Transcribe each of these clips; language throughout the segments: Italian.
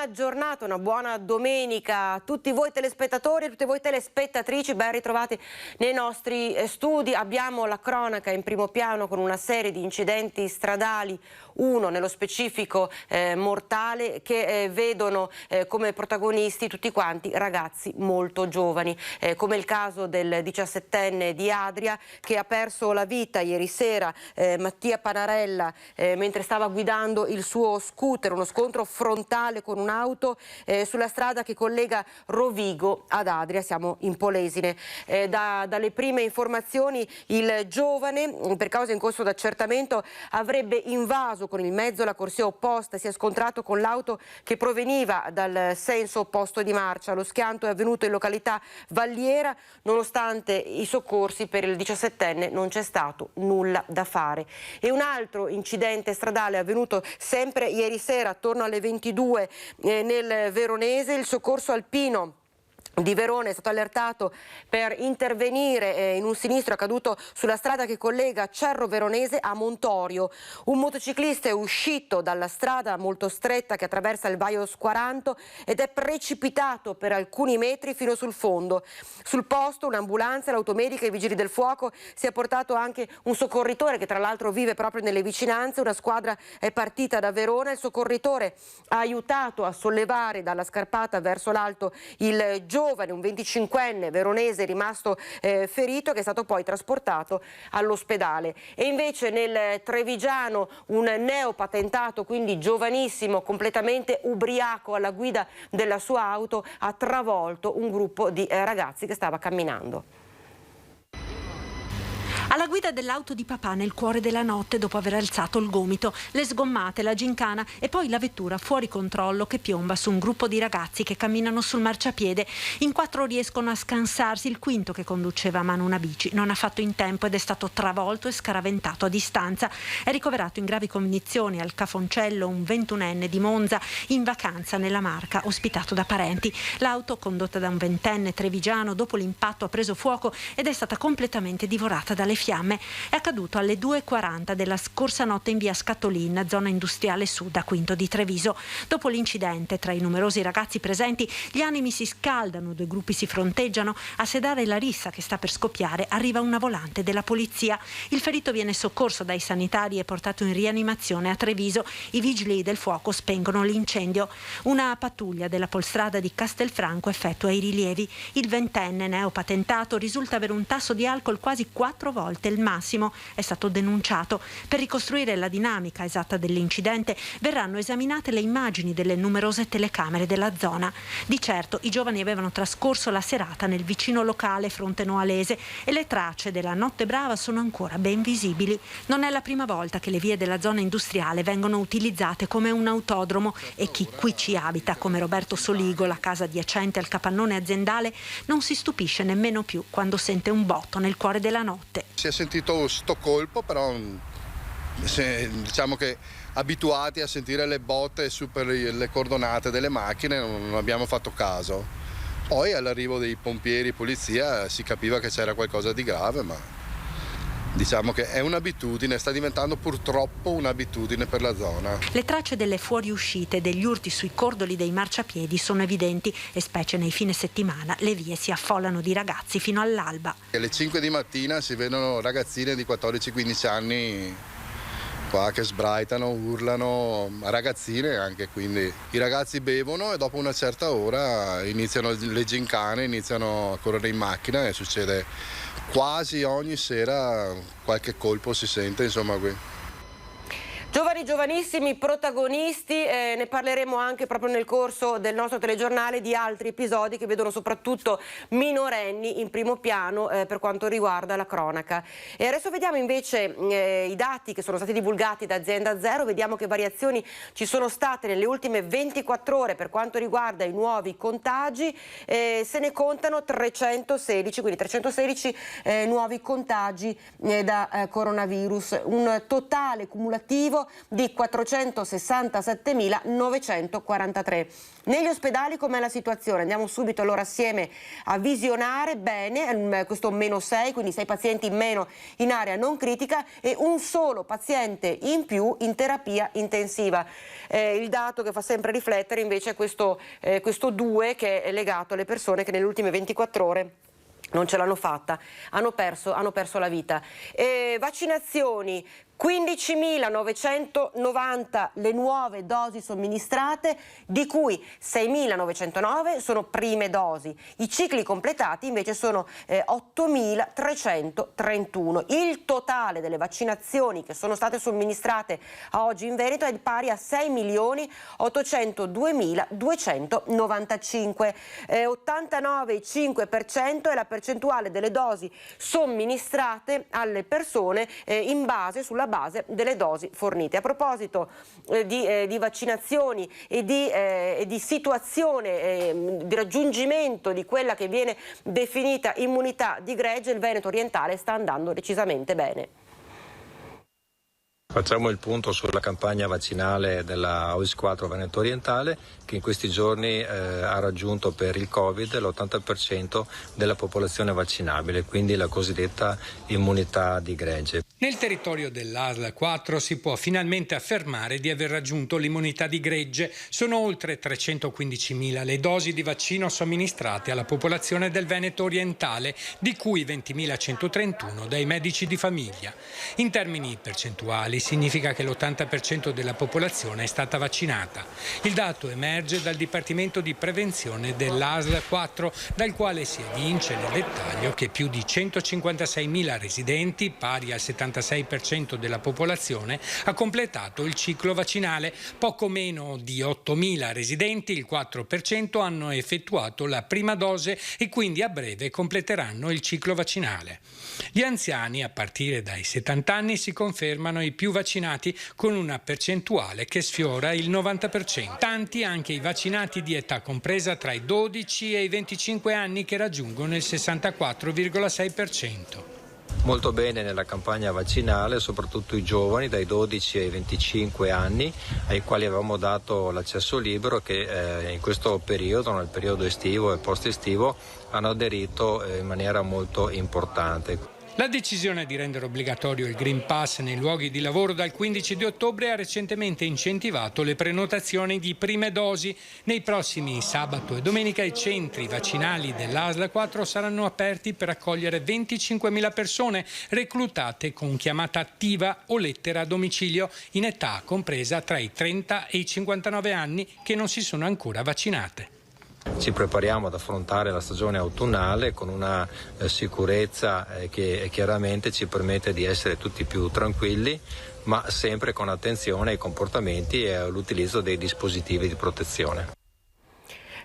buona giornata, una buona domenica a tutti voi telespettatori e tutte voi telespettatrici, ben ritrovati nei nostri studi. Abbiamo la cronaca in primo piano con una serie di incidenti stradali, uno nello specifico mortale, che vedono come protagonisti tutti quanti ragazzi molto giovani, come il caso del 17enne di Adria che ha perso la vita ieri sera, Mattia Panarella, mentre stava guidando il suo scooter, uno scontro frontale con un'auto sulla strada che collega Rovigo ad Adria, siamo in Polesine. Dalle prime informazioni il giovane, per causa in corso d'accertamento, avrebbe invaso con il mezzo la corsia opposta, si è scontrato con l'auto che proveniva dal senso opposto di marcia. Lo schianto è avvenuto in località Valliera, nonostante i soccorsi per il 17enne non c'è stato nulla da fare. E un altro incidente stradale è avvenuto sempre ieri sera attorno alle 22 nel Veronese. Il soccorso alpino di Verona è stato allertato per intervenire in un sinistro accaduto sulla strada che collega Cerro Veronese a Montorio. Un motociclista è uscito dalla strada molto stretta che attraversa il Vaio Squaranto ed è precipitato per alcuni metri fino sul fondo. Sul posto un'ambulanza, l'automedica e i vigili del fuoco, si è portato anche un soccorritore che tra l'altro vive proprio nelle vicinanze. Una squadra è partita da Verona, il soccorritore ha aiutato a sollevare dalla scarpata verso l'alto il giovane, un 25enne veronese rimasto ferito, che è stato poi trasportato all'ospedale. E invece nel Trevigiano un neopatentato, quindi giovanissimo, completamente ubriaco alla guida della sua auto, ha travolto un gruppo di ragazzi che stava camminando. Alla guida dell'auto di papà nel cuore della notte, dopo aver alzato il gomito, le sgommate, la gincana e poi la vettura fuori controllo che piomba su un gruppo di ragazzi che camminano sul marciapiede. In 4 riescono a scansarsi, il quinto, che conduceva a mano una bici, non ha fatto in tempo ed è stato travolto e scaraventato a distanza. È ricoverato in gravi condizioni al Cafoncello un 21enne di Monza, in vacanza nella Marca, ospitato da parenti. L'auto, condotta da un 20enne trevigiano, dopo l'impatto ha preso fuoco ed è stata completamente divorata dalle fiamme. È accaduto alle 2:40 della scorsa notte in via Scatolin, zona industriale sud a Quinto di Treviso. Dopo l'incidente, tra i numerosi ragazzi presenti, gli animi si scaldano, 2 gruppi si fronteggiano. A sedare la rissa che sta per scoppiare arriva una volante della polizia. Il ferito viene soccorso dai sanitari e portato in rianimazione a Treviso. I vigili del fuoco spengono l'incendio. Una pattuglia della polstrada di Castelfranco effettua i rilievi. Il 20enne neopatentato risulta avere un tasso di alcol quasi 4 volte il massimo. È stato denunciato. Per ricostruire la dinamica esatta dell'incidente verranno esaminate le immagini delle numerose telecamere della zona. Di certo i giovani avevano trascorso la serata nel vicino locale Frontenoalese e le tracce della notte brava sono ancora ben visibili. Non è la prima volta che le vie della zona industriale vengono utilizzate come un autodromo e chi qui ci abita, come Roberto Soligo, la casa adiacente al capannone aziendale, non si stupisce nemmeno più quando sente un botto nel cuore della notte. Si è sentito sto colpo, però diciamo che abituati a sentire le botte su per le cordonate delle macchine non abbiamo fatto caso. Poi all'arrivo dei pompieri e polizia si capiva che c'era qualcosa di grave, ma diciamo che è un'abitudine, sta diventando purtroppo un'abitudine per la zona. Le tracce delle fuoriuscite e degli urti sui cordoli dei marciapiedi sono evidenti e specie nei fine settimana le vie si affollano di ragazzi fino all'alba. Alle 5 di mattina si vedono ragazzine di 14-15 anni qua che sbraitano, urlano, ragazzine anche, quindi i ragazzi bevono e dopo una certa ora iniziano le gincane, iniziano a correre in macchina e succede quasi ogni sera, qualche colpo si sente, insomma qui. Giovani, giovanissimi protagonisti, ne parleremo anche proprio nel corso del nostro telegiornale di altri episodi che vedono soprattutto minorenni in primo piano per quanto riguarda la cronaca. E adesso vediamo invece i dati che sono stati divulgati da Azienda Zero, vediamo che variazioni ci sono state nelle ultime 24 ore per quanto riguarda i nuovi contagi. Se ne contano 316, quindi 316 nuovi contagi da coronavirus, un totale cumulativo di 467.943. Negli ospedali com'è la situazione? Andiamo subito allora assieme a visionare bene questo -6, quindi 6 pazienti in meno in area non critica e un solo paziente in più in terapia intensiva. Il dato che fa sempre riflettere invece è questo 2 che è legato alle persone che nelle ultime 24 ore non ce l'hanno fatta, hanno perso la vita. Vaccinazioni. 15.990 le nuove dosi somministrate, di cui 6.909 sono prime dosi. I cicli completati invece sono 8.331. Il totale delle vaccinazioni che sono state somministrate a oggi in Veneto è pari a 6.802.295. 89,5% è la percentuale delle dosi somministrate alle persone sulla base delle dosi fornite. A proposito di vaccinazioni e di situazione di raggiungimento di quella che viene definita immunità di gregge, il Veneto orientale sta andando decisamente bene. Facciamo il punto sulla campagna vaccinale della OIS-4 Veneto Orientale, che in questi giorni ha raggiunto per il Covid l'80% della popolazione vaccinabile, quindi la cosiddetta immunità di gregge. Nel territorio dell'ASL 4 si può finalmente affermare di aver raggiunto l'immunità di gregge. Sono oltre 315.000 le dosi di vaccino somministrate alla popolazione del Veneto Orientale, di cui 20.131 dai medici di famiglia. In termini percentuali significa che l'80% della popolazione è stata vaccinata. Il dato emerge dal Dipartimento di Prevenzione dell'ASL 4, dal quale si evince nel dettaglio che più di 156.000 residenti, pari al 76% della popolazione, ha completato il ciclo vaccinale. Poco meno di 8.000 residenti, il 4%, hanno effettuato la prima dose e quindi a breve completeranno il ciclo vaccinale. Gli anziani, a partire dai 70 anni, si confermano i più vaccinati, con una percentuale che sfiora il 90%. Tanti anche i vaccinati di età compresa tra i 12 e i 25 anni, che raggiungono il 64,6%. Molto bene nella campagna vaccinale, soprattutto i giovani dai 12 ai 25 anni, ai quali avevamo dato l'accesso libero, che in questo periodo, nel periodo estivo e post-estivo, hanno aderito in maniera molto importante. La decisione di rendere obbligatorio il Green Pass nei luoghi di lavoro dal 15 di ottobre ha recentemente incentivato le prenotazioni di prime dosi. Nei prossimi sabato e domenica i centri vaccinali dell'ASL 4 saranno aperti per accogliere 25.000 persone reclutate con chiamata attiva o lettera a domicilio, in età compresa tra i 30 e i 59 anni, che non si sono ancora vaccinate. Ci prepariamo ad affrontare la stagione autunnale con una sicurezza che chiaramente ci permette di essere tutti più tranquilli, ma sempre con attenzione ai comportamenti e all'utilizzo dei dispositivi di protezione.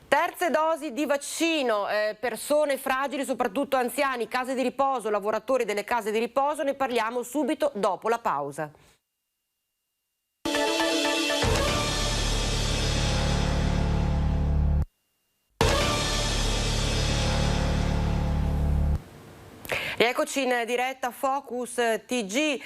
Terze dosi di vaccino, persone fragili, soprattutto anziani, case di riposo, lavoratori delle case di riposo, ne parliamo subito dopo la pausa. Eccoci in diretta Focus TG,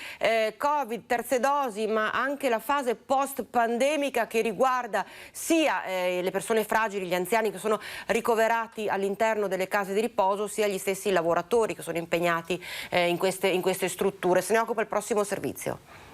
Covid, terze dosi, ma anche la fase post-pandemica che riguarda sia le persone fragili, gli anziani che sono ricoverati all'interno delle case di riposo, sia gli stessi lavoratori che sono impegnati in queste strutture. Se ne occupa il prossimo servizio.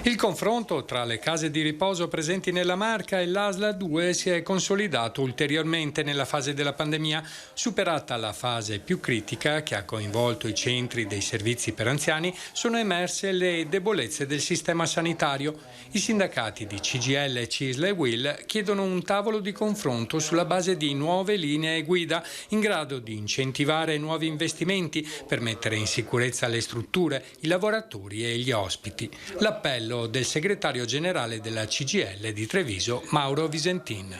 Il confronto tra le case di riposo presenti nella Marca e l'ASL 2 si è consolidato ulteriormente nella fase della pandemia. Superata la fase più critica, che ha coinvolto i centri dei servizi per anziani, sono emerse le debolezze del sistema sanitario. I sindacati di CGIL, CISL e UIL chiedono un tavolo di confronto sulla base di nuove linee guida in grado di incentivare nuovi investimenti per mettere in sicurezza le strutture, i lavoratori e gli ospiti. L'appello del segretario generale della CGIL di Treviso, Mauro Visentin.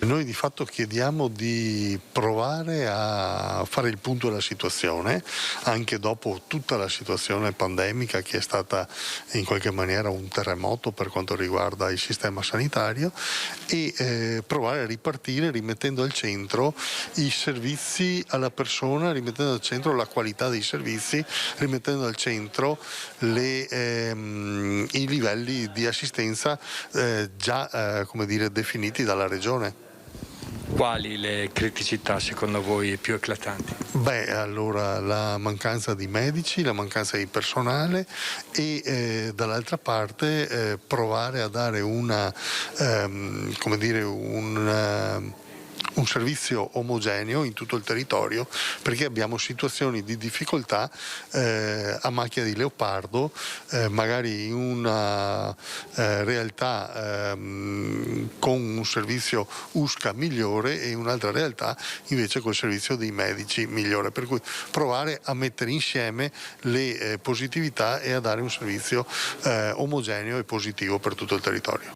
Noi di fatto chiediamo di provare a fare il punto della situazione, anche dopo tutta la situazione pandemica che è stata in qualche maniera un terremoto per quanto riguarda il sistema sanitario, e provare a ripartire rimettendo al centro i servizi alla persona, rimettendo al centro la qualità dei servizi, rimettendo al centro i livelli di assistenza già definiti dalla Regione. Quali le criticità secondo voi più eclatanti? Allora la mancanza di medici, la mancanza di personale e dall'altra parte provare a dare un servizio omogeneo in tutto il territorio, perché abbiamo situazioni di difficoltà a macchia di leopardo, magari in una realtà con un servizio USCA migliore e in un'altra realtà invece col servizio dei medici migliore, per cui provare a mettere insieme le positività e a dare un servizio omogeneo e positivo per tutto il territorio.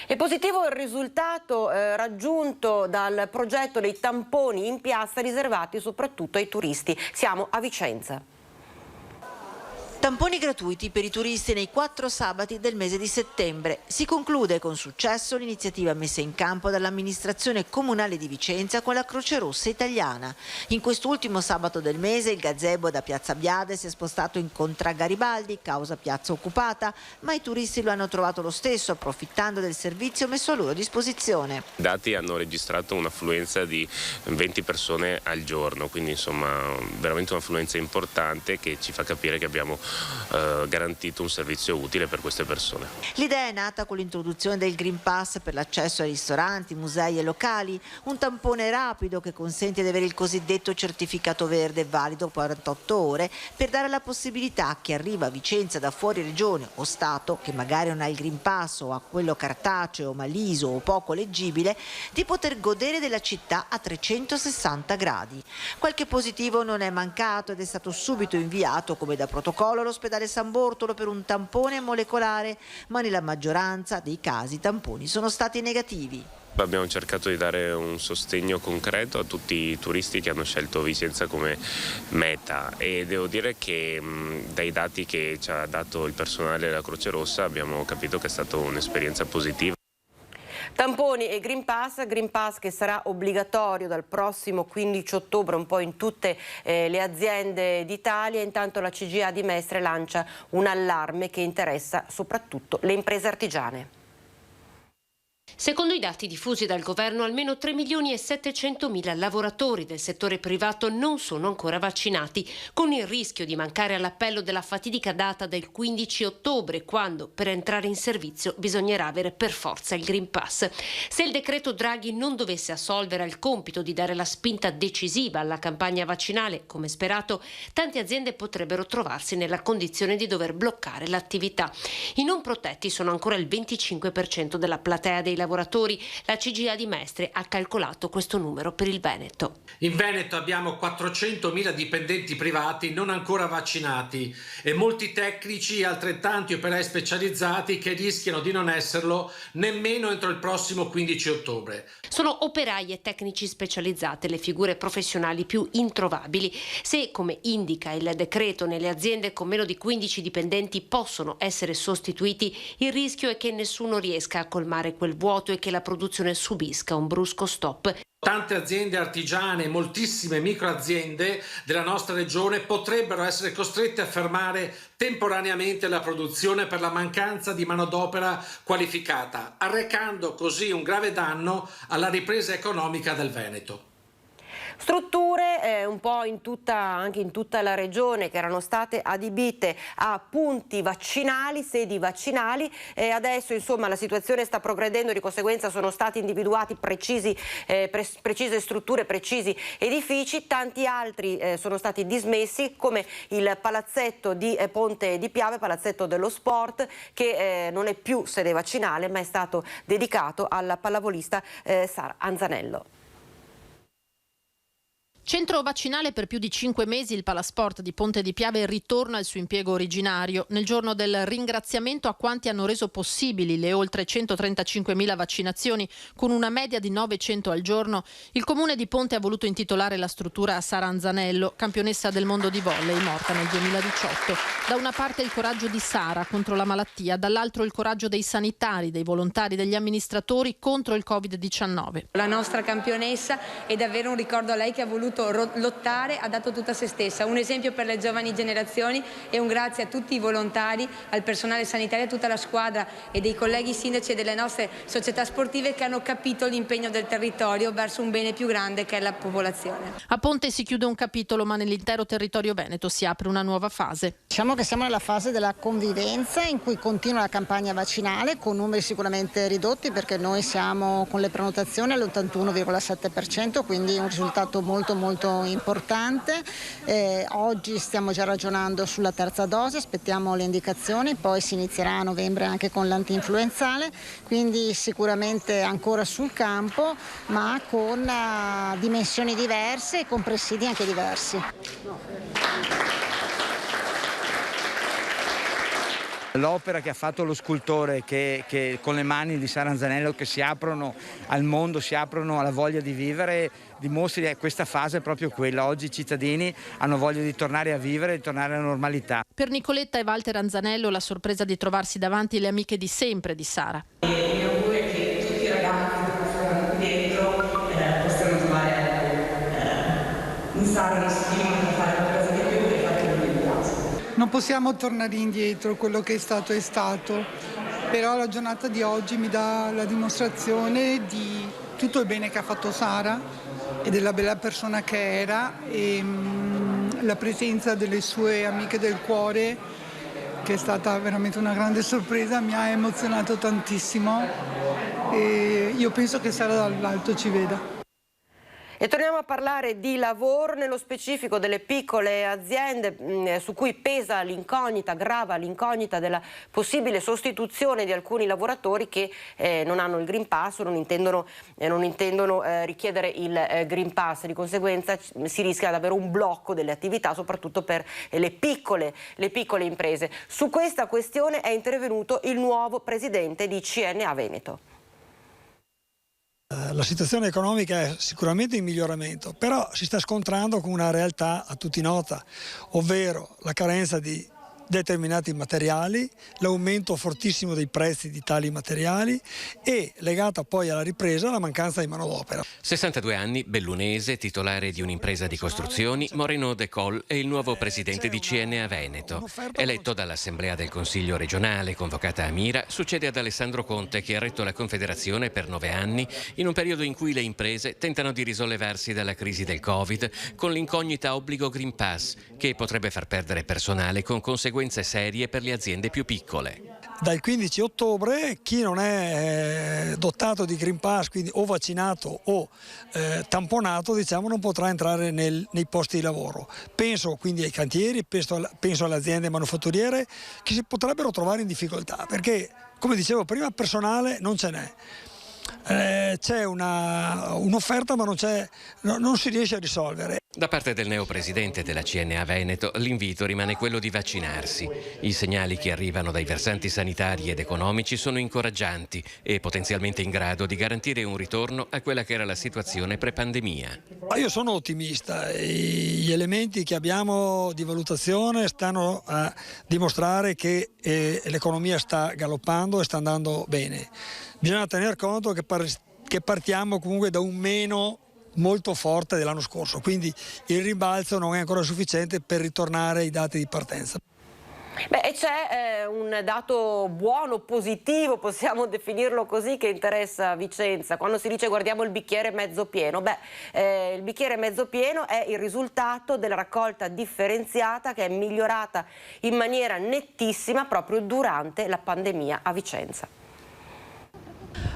È positivo il risultato raggiunto dal progetto dei tamponi in piazza riservati soprattutto ai turisti. Siamo a Vicenza. Tamponi gratuiti per i turisti nei 4 sabati del mese di settembre. Si conclude con successo l'iniziativa messa in campo dall'amministrazione comunale di Vicenza con la Croce Rossa italiana. In quest'ultimo sabato del mese il gazebo da Piazza Biade si è spostato in Contra Garibaldi, causa piazza occupata, ma i turisti lo hanno trovato lo stesso, approfittando del servizio messo a loro disposizione. I dati hanno registrato un'affluenza di 20 persone al giorno, quindi insomma veramente un'affluenza importante che ci fa capire che abbiamo garantito un servizio utile per queste persone. L'idea è nata con l'introduzione del Green Pass per l'accesso ai ristoranti, musei e locali, un tampone rapido che consente di avere il cosiddetto certificato verde valido 48 ore per dare la possibilità a chi arriva a Vicenza da fuori regione o stato, che magari non ha il Green Pass o ha quello cartaceo, maliso o poco leggibile, di poter godere della città a 360 gradi. Qualche positivo non è mancato ed è stato subito inviato come da protocollo all'ospedale San Bortolo per un tampone molecolare, ma nella maggioranza dei casi i tamponi sono stati negativi. Abbiamo cercato di dare un sostegno concreto a tutti i turisti che hanno scelto Vicenza come meta e devo dire che dai dati che ci ha dato il personale della Croce Rossa abbiamo capito che è stata un'esperienza positiva. Tamponi e Green Pass che sarà obbligatorio dal prossimo 15 ottobre un po' in tutte le aziende d'Italia. Intanto la CGIA di Mestre lancia un allarme che interessa soprattutto le imprese artigiane. Secondo i dati diffusi dal governo, almeno 3.700.000 lavoratori del settore privato non sono ancora vaccinati, con il rischio di mancare all'appello della fatidica data del 15 ottobre, quando per entrare in servizio bisognerà avere per forza il Green Pass. Se il decreto Draghi non dovesse assolvere al compito di dare la spinta decisiva alla campagna vaccinale, come sperato, tante aziende potrebbero trovarsi nella condizione di dover bloccare l'attività. I non protetti sono ancora il 25% della platea dei lavoratori. La CGIA di Mestre ha calcolato questo numero per il Veneto. In Veneto abbiamo 400.000 dipendenti privati non ancora vaccinati e molti tecnici e altrettanti operai specializzati che rischiano di non esserlo nemmeno entro il prossimo 15 ottobre. Sono operai e tecnici specializzate le figure professionali più introvabili. Se, come indica il decreto, nelle aziende con meno di 15 dipendenti possono essere sostituiti, il rischio è che nessuno riesca a colmare quel vuoto e che la produzione subisca un brusco stop. Tante aziende artigiane, moltissime microaziende della nostra regione potrebbero essere costrette a fermare temporaneamente la produzione per la mancanza di manodopera qualificata, arrecando così un grave danno alla ripresa economica del Veneto. Strutture un po' anche in tutta la regione che erano state adibite a punti vaccinali, sedi vaccinali, e adesso insomma la situazione sta progredendo, di conseguenza sono stati individuati precise strutture, precisi edifici, tanti altri sono stati dismessi, come il palazzetto di Ponte di Piave, palazzetto dello sport, che non è più sede vaccinale ma è stato dedicato alla pallavolista Sara Anzanello. Centro vaccinale per più di 5 mesi, il Palasport di Ponte di Piave ritorna al suo impiego originario. Nel giorno del ringraziamento a quanti hanno reso possibili le oltre 135.000 vaccinazioni, con una media di 900 al giorno, il comune di Ponte ha voluto intitolare la struttura a Sara Anzanello, campionessa del mondo di volley, morta nel 2018. Da una parte il coraggio di Sara contro la malattia, dall'altro il coraggio dei sanitari, dei volontari, degli amministratori contro il Covid-19. La nostra campionessa è davvero un ricordo a lei che ha voluto lottare, ha dato tutta se stessa, un esempio per le giovani generazioni e un grazie a tutti i volontari, al personale sanitario, a tutta la squadra e dei colleghi sindaci e delle nostre società sportive che hanno capito l'impegno del territorio verso un bene più grande che è la popolazione. A Ponte si chiude un capitolo, ma nell'intero territorio veneto si apre una nuova fase. Diciamo che siamo nella fase della convivenza in cui continua la campagna vaccinale con numeri sicuramente ridotti, perché noi siamo con le prenotazioni all'81,7%, quindi un risultato molto importante. Oggi stiamo già ragionando sulla terza dose, aspettiamo le indicazioni, poi si inizierà a novembre anche con l'antinfluenzale, quindi sicuramente ancora sul campo, ma con dimensioni diverse e con presidi anche diversi. L'opera che ha fatto lo scultore, che con le mani di Sara Anzanello, che si aprono al mondo, si aprono alla voglia di vivere, dimostri che questa fase è proprio quella. Oggi i cittadini hanno voglia di tornare a vivere, di tornare alla normalità. Per Nicoletta e Walter Anzanello la sorpresa di trovarsi davanti le amiche di sempre di Sara. Il mio augurio è che tutti i ragazzi che sono qui dentro possano trovare in Sara uno stimolo per fare qualcosa di più e fare quello che mi piace. Non possiamo tornare indietro, quello che è stato, però la giornata di oggi mi dà la dimostrazione di tutto il bene che ha fatto Sara e della bella persona che era, e la presenza delle sue amiche del cuore, che è stata veramente una grande sorpresa, mi ha emozionato tantissimo e io penso che Sara dall'alto ci veda. E torniamo a parlare di lavoro, nello specifico delle piccole aziende su cui pesa l'incognita, grava l'incognita della possibile sostituzione di alcuni lavoratori che non hanno il Green Pass o non intendono richiedere il Green Pass. Di conseguenza si rischia di avere un blocco delle attività, soprattutto per le piccole imprese. Su questa questione è intervenuto il nuovo presidente di CNA Veneto. La situazione economica è sicuramente in miglioramento, però si sta scontrando con una realtà a tutti nota, ovvero la carenza di determinati materiali, l'aumento fortissimo dei prezzi di tali materiali e, legata poi alla ripresa, la mancanza di manodopera. 62 anni, bellunese, titolare di un'impresa di costruzioni, Moreno De Col è il nuovo presidente di CNA Veneto. Eletto dall'Assemblea del Consiglio regionale, convocata a Mira, succede ad Alessandro Conte, che ha retto la Confederazione per 9 anni, in un periodo in cui le imprese tentano di risollevarsi dalla crisi del Covid con l'incognita obbligo Green Pass, che potrebbe far perdere personale con conseguenze serie per le aziende più piccole. Dal 15 ottobre chi non è dotato di Green Pass, quindi o vaccinato o tamponato, non potrà entrare nei posti di lavoro. Penso quindi ai cantieri, penso alle aziende manufatturiere che si potrebbero trovare in difficoltà, perché, come dicevo prima, personale non ce n'è. C'è un'offerta ma non si riesce a risolvere. Da parte del neopresidente della CNA Veneto l'invito rimane quello di vaccinarsi. I segnali che arrivano dai versanti sanitari ed economici sono incoraggianti e potenzialmente in grado di garantire un ritorno a quella che era la situazione pre-pandemia. Io sono ottimista, gli elementi che abbiamo di valutazione stanno a dimostrare che l'economia sta galoppando e sta andando bene. Bisogna tener conto che partiamo comunque da un meno molto forte dell'anno scorso, quindi il rimbalzo non è ancora sufficiente per ritornare ai dati di partenza. E c'è un dato buono, positivo, possiamo definirlo così, che interessa Vicenza. Quando si dice guardiamo il bicchiere mezzo pieno, il bicchiere mezzo pieno è il risultato della raccolta differenziata che è migliorata in maniera nettissima proprio durante la pandemia a Vicenza.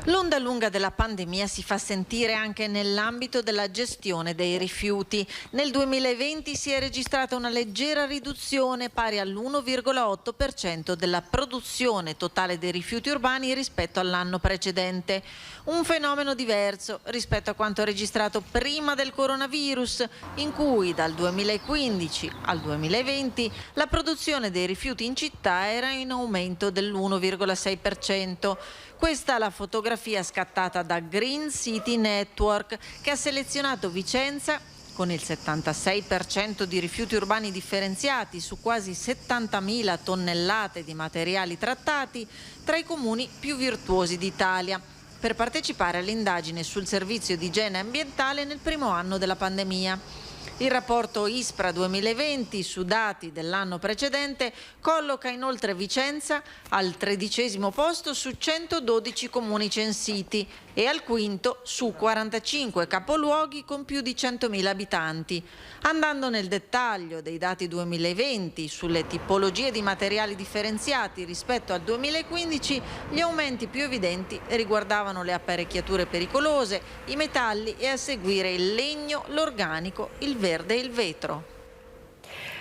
L'onda lunga della pandemia si fa sentire anche nell'ambito della gestione dei rifiuti. Nel 2020 si è registrata una leggera riduzione pari all'1,8% della produzione totale dei rifiuti urbani rispetto all'anno precedente. Un fenomeno diverso rispetto a quanto registrato prima del coronavirus, in cui dal 2015 al 2020 la produzione dei rifiuti in città era in aumento dell'1,6%. Questa è la fotografia scattata da Green City Network, che ha selezionato Vicenza con il 76% di rifiuti urbani differenziati su quasi 70.000 tonnellate di materiali trattati, tra i comuni più virtuosi d'Italia, per partecipare all'indagine sul servizio di igiene ambientale nel primo anno della pandemia. Il rapporto ISPRA 2020 su dati dell'anno precedente colloca inoltre Vicenza al 13° posto su 112 comuni censiti e al 5° su 45 capoluoghi con più di 100.000 abitanti. Andando nel dettaglio dei dati 2020 sulle tipologie di materiali differenziati rispetto al 2015, gli aumenti più evidenti riguardavano le apparecchiature pericolose, i metalli e a seguire il legno, l'organico, il verde e il vetro.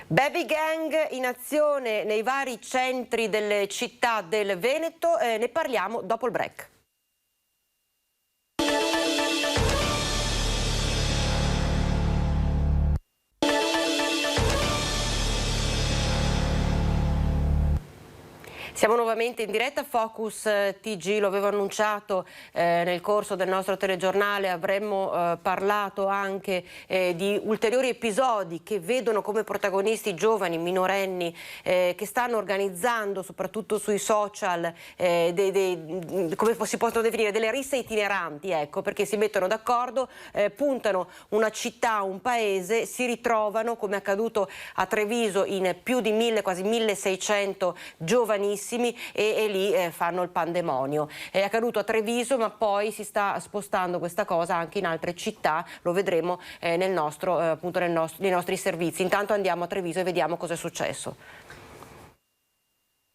Baby gang in azione nei vari centri delle città del Veneto, ne parliamo dopo il break. Siamo nuovamente in diretta, Focus TG, lo avevo annunciato nel corso del nostro telegiornale, avremmo parlato anche di ulteriori episodi che vedono come protagonisti giovani, minorenni, che stanno organizzando soprattutto sui social, come si possono definire, delle risse itineranti, ecco, perché si mettono d'accordo, puntano una città, un paese, si ritrovano, come è accaduto a Treviso, in più di 1000, quasi 1600 giovanissimi, e lì fanno il pandemonio. È accaduto a Treviso, ma poi si sta spostando questa cosa anche in altre città, lo vedremo nei nostri servizi. Intanto andiamo a Treviso e vediamo cosa è successo.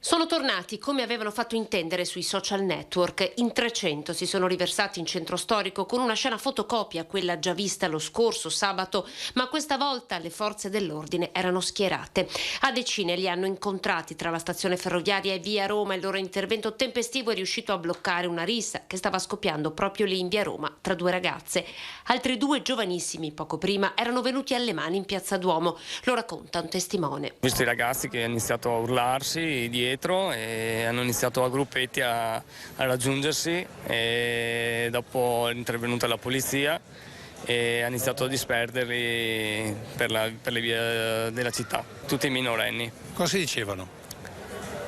Sono tornati, come avevano fatto intendere sui social network. In 300 si sono riversati in centro storico con una scena fotocopia, quella già vista lo scorso sabato, ma questa volta le forze dell'ordine erano schierate. A decine li hanno incontrati tra la stazione ferroviaria e via Roma. Il loro intervento tempestivo è riuscito a bloccare una rissa che stava scoppiando proprio lì in via Roma tra due ragazze. Altri due giovanissimi poco prima erano venuti alle mani in piazza Duomo. Lo racconta un testimone. Ho visto i ragazzi che hanno iniziato a urlarsi dietro e hanno iniziato a gruppetti a raggiungersi, e dopo è intervenuta la polizia e ha iniziato a disperderli per le vie della città, tutti minorenni. Cosa si dicevano?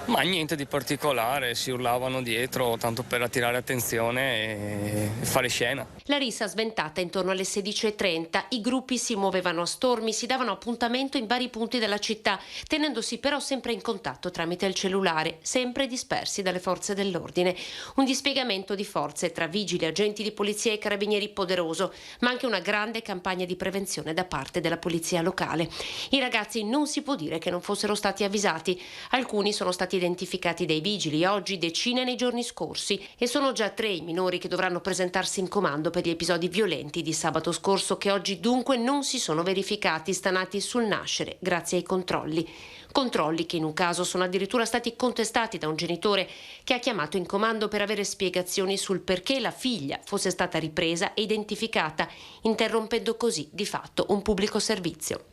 Ma niente di particolare, si urlavano dietro tanto per attirare attenzione e fare scena. La rissa sventata intorno alle 16:30, i gruppi si muovevano a stormi, si davano appuntamento in vari punti della città, tenendosi però sempre in contatto tramite il cellulare, sempre dispersi dalle forze dell'ordine. Un dispiegamento di forze tra vigili, agenti di polizia e carabinieri poderoso, ma anche una grande campagna di prevenzione da parte della polizia locale. I ragazzi non si può dire che non fossero stati avvisati, alcuni sono stati identificati dai vigili oggi, decine nei giorni scorsi, e sono già 3 i minori che dovranno presentarsi in comando per gli episodi violenti di sabato scorso, che oggi dunque non si sono verificati, stanati sul nascere grazie ai controlli. Controlli che in un caso sono addirittura stati contestati da un genitore che ha chiamato in comando per avere spiegazioni sul perché la figlia fosse stata ripresa e identificata, interrompendo così di fatto un pubblico servizio.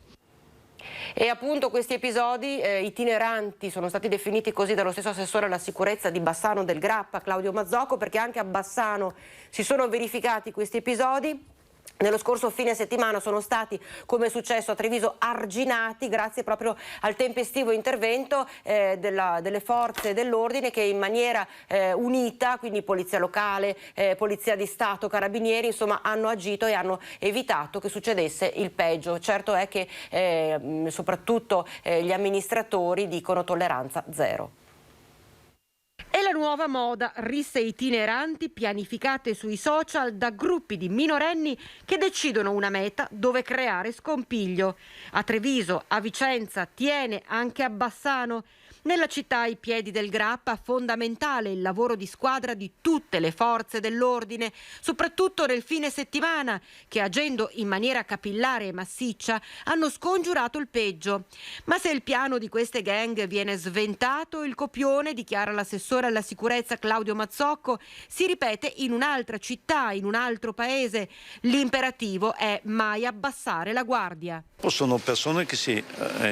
E appunto questi episodi itineranti sono stati definiti così dallo stesso assessore alla sicurezza di Bassano del Grappa, Claudio Mazzocco, perché anche a Bassano si sono verificati questi episodi. Nello scorso fine settimana sono stati, come è successo a Treviso, arginati grazie proprio al tempestivo intervento delle forze dell'ordine, che in maniera unita, quindi polizia locale, polizia di Stato, carabinieri, insomma hanno agito e hanno evitato che succedesse il peggio. Certo è che soprattutto gli amministratori dicono tolleranza zero. E la nuova moda, risse itineranti pianificate sui social da gruppi di minorenni che decidono una meta dove creare scompiglio. A Treviso, a Vicenza, Tiene, anche a Bassano. Nella città ai piedi del Grappa fondamentale il lavoro di squadra di tutte le forze dell'ordine, soprattutto nel fine settimana, che agendo in maniera capillare e massiccia hanno scongiurato il peggio. Ma se il piano di queste gang viene sventato, il copione, dichiara l'assessore alla sicurezza Claudio Mazzocco, si ripete in un'altra città, in un altro paese. L'imperativo è mai abbassare la guardia. Sono persone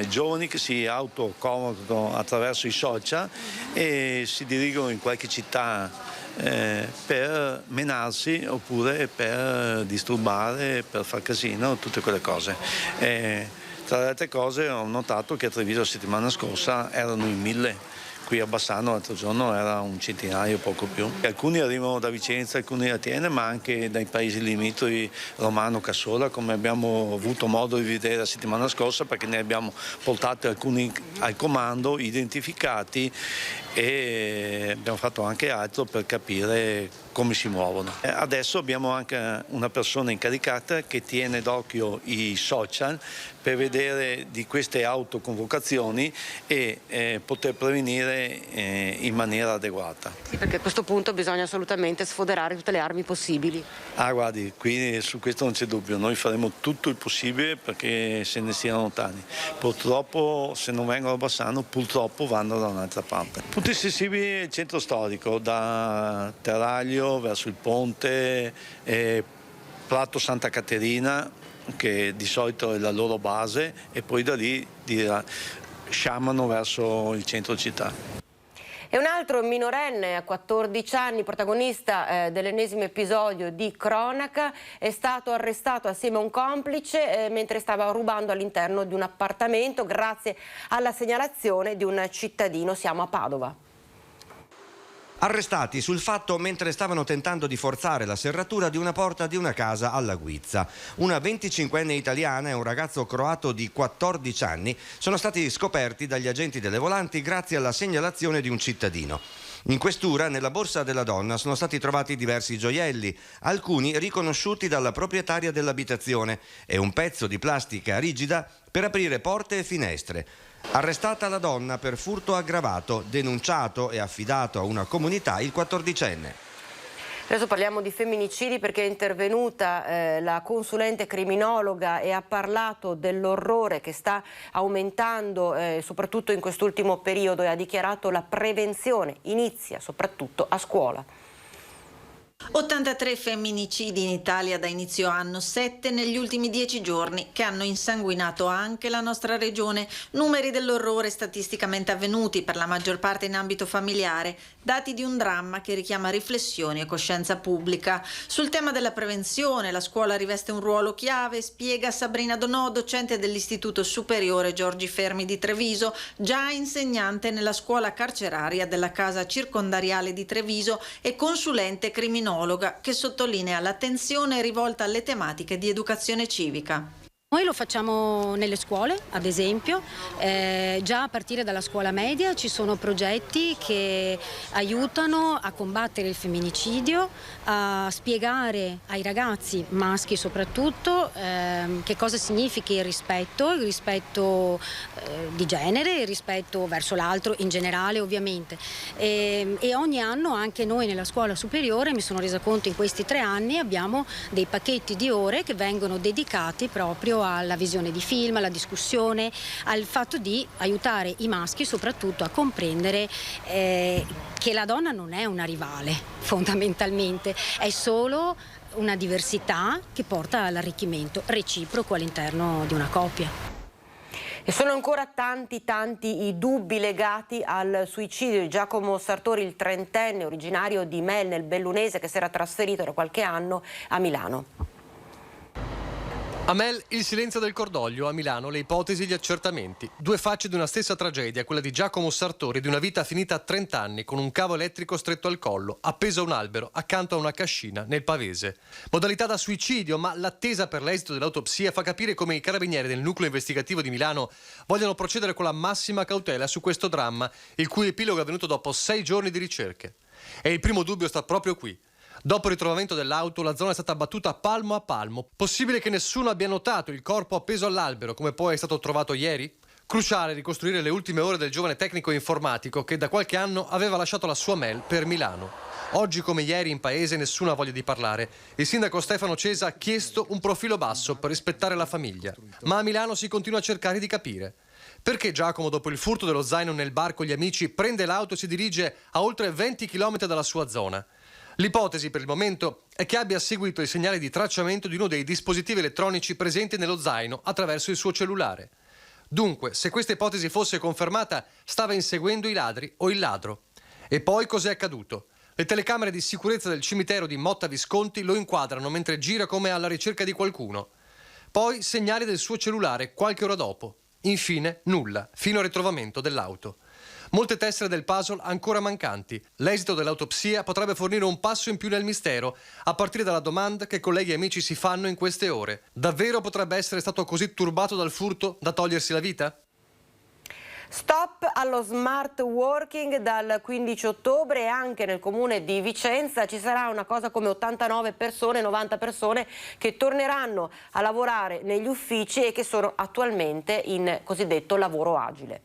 giovani che si autocomodano attraverso i social e si dirigono in qualche città per menarsi oppure per disturbare, per far casino, tutte quelle cose. Tra le altre cose ho notato che a Treviso la settimana scorsa erano in 1000. Qui a Bassano l'altro giorno era un centinaio, poco più. Alcuni arrivano da Vicenza, alcuni da Tiene, ma anche dai paesi limitrofi, Romano, Cassola, come abbiamo avuto modo di vedere la settimana scorsa, perché ne abbiamo portati alcuni al comando, identificati, e abbiamo fatto anche altro per capire come si muovono. Adesso abbiamo anche una persona incaricata che tiene d'occhio i social per vedere di queste autoconvocazioni e poter prevenire in maniera adeguata. Sì, perché a questo punto bisogna assolutamente sfoderare tutte le armi possibili. Guardi, qui su questo non c'è dubbio, noi faremo tutto il possibile perché se ne siano lontani. Purtroppo se non vengono a Bassano, purtroppo vanno da un'altra parte. Punti sensibili il centro storico, da Terraglio verso il ponte, Prato Santa Caterina, che di solito è la loro base, e poi da lì sciamano verso il centro città. E un altro minorenne a 14 anni, protagonista dell'ennesimo episodio di cronaca, è stato arrestato assieme a un complice mentre stava rubando all'interno di un appartamento grazie alla segnalazione di un cittadino. Siamo a Padova. Arrestati sul fatto mentre stavano tentando di forzare la serratura di una porta di una casa alla Guizza. Una 25enne italiana e un ragazzo croato di 14 anni sono stati scoperti dagli agenti delle volanti grazie alla segnalazione di un cittadino. In questura, nella borsa della donna, sono stati trovati diversi gioielli, alcuni riconosciuti dalla proprietaria dell'abitazione, e un pezzo di plastica rigida per aprire porte e finestre. Arrestata la donna per furto aggravato, denunciato e affidato a una comunità il 14enne. Adesso parliamo di femminicidi perché è intervenuta la consulente criminologa e ha parlato dell'orrore che sta aumentando soprattutto in quest'ultimo periodo, e ha dichiarato la prevenzione inizia soprattutto a scuola. 83 femminicidi in Italia da inizio anno, 7 negli ultimi 10 giorni, che hanno insanguinato anche la nostra regione. Numeri dell'orrore statisticamente avvenuti, per la maggior parte in ambito familiare, dati di un dramma che richiama riflessioni e coscienza pubblica. Sul tema della prevenzione la scuola riveste un ruolo chiave, spiega Sabrina Donò, docente dell'Istituto Superiore Giorgi Fermi di Treviso, già insegnante nella scuola carceraria della Casa Circondariale di Treviso e consulente criminologa, che sottolinea l'attenzione rivolta alle tematiche di educazione civica. Noi lo facciamo nelle scuole, ad esempio, già a partire dalla scuola media ci sono progetti che aiutano a combattere il femminicidio, a spiegare ai ragazzi, maschi soprattutto, che cosa significa il rispetto di genere, il rispetto verso l'altro in generale ovviamente. E ogni anno anche noi nella scuola superiore, mi sono resa conto in questi 3 anni, abbiamo dei pacchetti di ore che vengono dedicati proprio alla visione di film, alla discussione, al fatto di aiutare i maschi soprattutto a comprendere che la donna non è una rivale fondamentalmente, è solo una diversità che porta all'arricchimento reciproco all'interno di una coppia. E sono ancora tanti i dubbi legati al suicidio di Giacomo Sartori, il 30enne originario di Mel nel Bellunese, che si era trasferito da qualche anno a Milano. A Mel il silenzio del cordoglio, a Milano le ipotesi e gli accertamenti. Due facce di una stessa tragedia, quella di Giacomo Sartori, di una vita finita a 30 anni con un cavo elettrico stretto al collo, appeso a un albero, accanto a una cascina, nel Pavese. Modalità da suicidio, ma l'attesa per l'esito dell'autopsia fa capire come i carabinieri del nucleo investigativo di Milano vogliono procedere con la massima cautela su questo dramma, il cui epilogo è avvenuto dopo 6 giorni di ricerche. E il primo dubbio sta proprio qui. Dopo il ritrovamento dell'auto, la zona è stata battuta palmo a palmo. Possibile che nessuno abbia notato il corpo appeso all'albero, come poi è stato trovato ieri? Cruciale ricostruire le ultime ore del giovane tecnico informatico che da qualche anno aveva lasciato la sua Mel per Milano. Oggi come ieri in paese nessuno ha voglia di parlare. Il sindaco Stefano Cesa ha chiesto un profilo basso per rispettare la famiglia. Ma a Milano si continua a cercare di capire. Perché Giacomo, dopo il furto dello zaino nel bar con gli amici, prende l'auto e si dirige a oltre 20 km dalla sua zona? L'ipotesi per il momento è che abbia seguito i segnali di tracciamento di uno dei dispositivi elettronici presenti nello zaino attraverso il suo cellulare. Dunque, se questa ipotesi fosse confermata, stava inseguendo i ladri o il ladro. E poi cos'è accaduto? Le telecamere di sicurezza del cimitero di Motta Visconti lo inquadrano mentre gira come alla ricerca di qualcuno. Poi segnali del suo cellulare qualche ora dopo. Infine nulla, fino al ritrovamento dell'auto. Molte tessere del puzzle ancora mancanti. L'esito dell'autopsia potrebbe fornire un passo in più nel mistero, a partire dalla domanda che colleghi e amici si fanno in queste ore. Davvero potrebbe essere stato così turbato dal furto da togliersi la vita? Stop allo smart working dal 15 ottobre e anche nel comune di Vicenza ci sarà una cosa come 89 persone, 90 persone che torneranno a lavorare negli uffici e che sono attualmente in cosiddetto lavoro agile.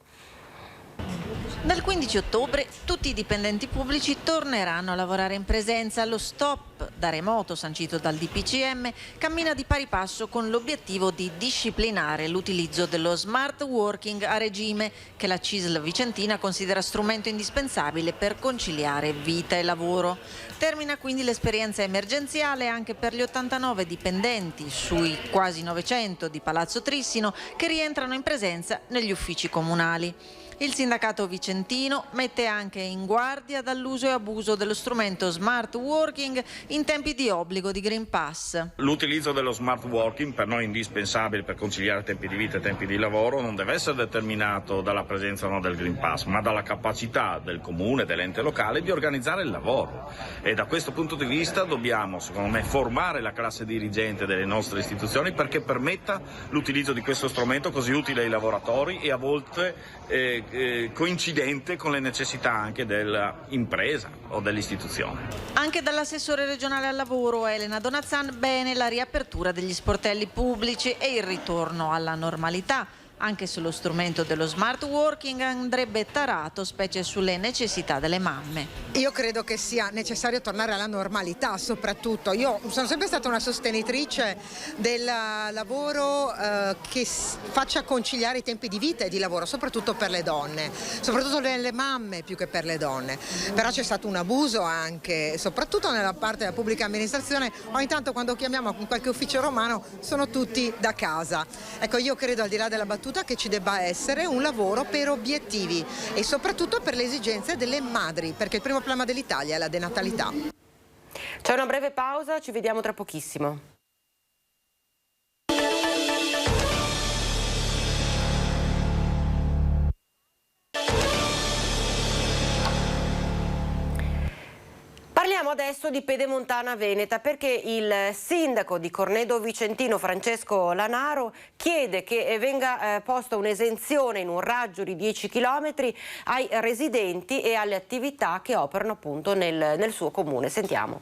Dal 15 ottobre tutti i dipendenti pubblici torneranno a lavorare in presenza. Lo stop da remoto sancito dal DPCM cammina di pari passo con l'obiettivo di disciplinare l'utilizzo dello smart working a regime, che la CISL vicentina considera strumento indispensabile per conciliare vita e lavoro. Termina quindi l'esperienza emergenziale anche per gli 89 dipendenti sui quasi 900 di Palazzo Trissino che rientrano in presenza negli uffici comunali. Il sindacato vicentino mette anche in guardia dall'uso e abuso dello strumento smart working in tempi di obbligo di Green Pass. L'utilizzo dello smart working, per noi indispensabile per conciliare tempi di vita e tempi di lavoro, non deve essere determinato dalla presenza o no del Green Pass, ma dalla capacità del comune, dell'ente locale di organizzare il lavoro. E da questo punto di vista dobbiamo, secondo me, formare la classe dirigente delle nostre istituzioni perché permetta l'utilizzo di questo strumento così utile ai lavoratori e a volte coincidente con le necessità anche dell'impresa o dell'istituzione. Anche dall'assessore regionale al lavoro Elena Donazzan bene la riapertura degli sportelli pubblici e il ritorno alla normalità, anche se lo strumento dello smart working andrebbe tarato specie sulle necessità delle mamme. Io credo che sia necessario tornare alla normalità, soprattutto. Io sono sempre stata una sostenitrice del lavoro che faccia conciliare i tempi di vita e di lavoro, soprattutto per le donne, soprattutto per le mamme più che per le donne. Però c'è stato un abuso anche, soprattutto nella parte della pubblica amministrazione. Ogni tanto quando chiamiamo qualche ufficio romano sono tutti da casa. Ecco, io credo, al di là della battuta, che ci debba essere un lavoro per obiettivi e soprattutto per le esigenze delle madri, perché il primo problema dell'Italia è la denatalità. C'è una breve pausa, ci vediamo tra pochissimo. Parliamo adesso di Pedemontana Veneta perché il sindaco di Cornedo Vicentino Francesco Lanaro chiede che venga posta un'esenzione in un raggio di 10 km ai residenti e alle attività che operano appunto nel suo comune. Sentiamo.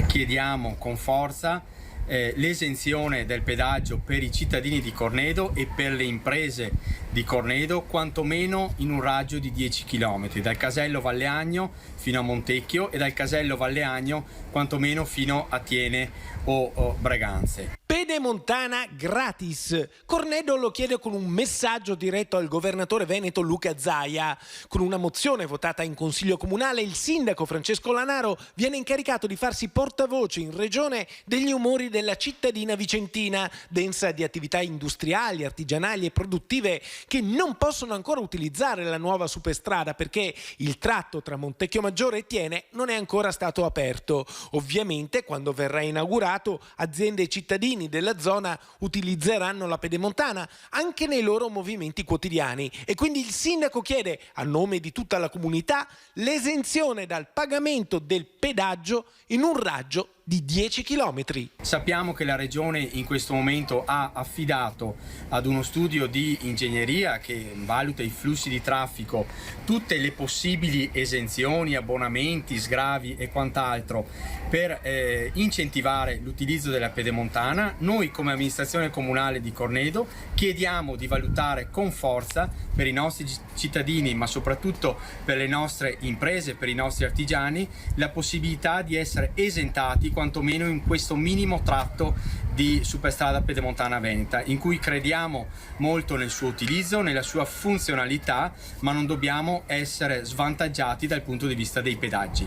Chiediamo con forza l'esenzione del pedaggio per i cittadini di Cornedo e per le imprese di Cornedo, quantomeno in un raggio di 10 km, dal casello Valleagno fino a Montecchio e dal casello Valleagno quantomeno fino a Tiene o Braganze. Pedemontana gratis. Cornedo lo chiede con un messaggio diretto al governatore veneto Luca Zaia. Con una mozione votata in Consiglio Comunale, il sindaco Francesco Lanaro viene incaricato di farsi portavoce in regione degli umori della cittadina vicentina, densa di attività industriali, artigianali e produttive che non possono ancora utilizzare la nuova superstrada perché il tratto tra Montecchio Maggiore e Tiene non è ancora stato aperto. Ovviamente, quando verrà inaugurato, aziende e cittadini cittadini della zona utilizzeranno la pedemontana anche nei loro movimenti quotidiani e quindi il sindaco chiede, a nome di tutta la comunità, l'esenzione dal pagamento del pedaggio in un raggio di 10 chilometri. Sappiamo che la Regione in questo momento ha affidato ad uno studio di ingegneria che valuta i flussi di traffico tutte le possibili esenzioni, abbonamenti, sgravi e quant'altro per incentivare l'utilizzo della pedemontana. Noi come amministrazione comunale di Cornedo chiediamo di valutare con forza per i nostri cittadini, ma soprattutto per le nostre imprese, per i nostri artigiani, la possibilità di essere esentati quantomeno in questo minimo tratto di superstrada pedemontana veneta, in cui crediamo molto nel suo utilizzo, nella sua funzionalità, ma non dobbiamo essere svantaggiati dal punto di vista dei pedaggi.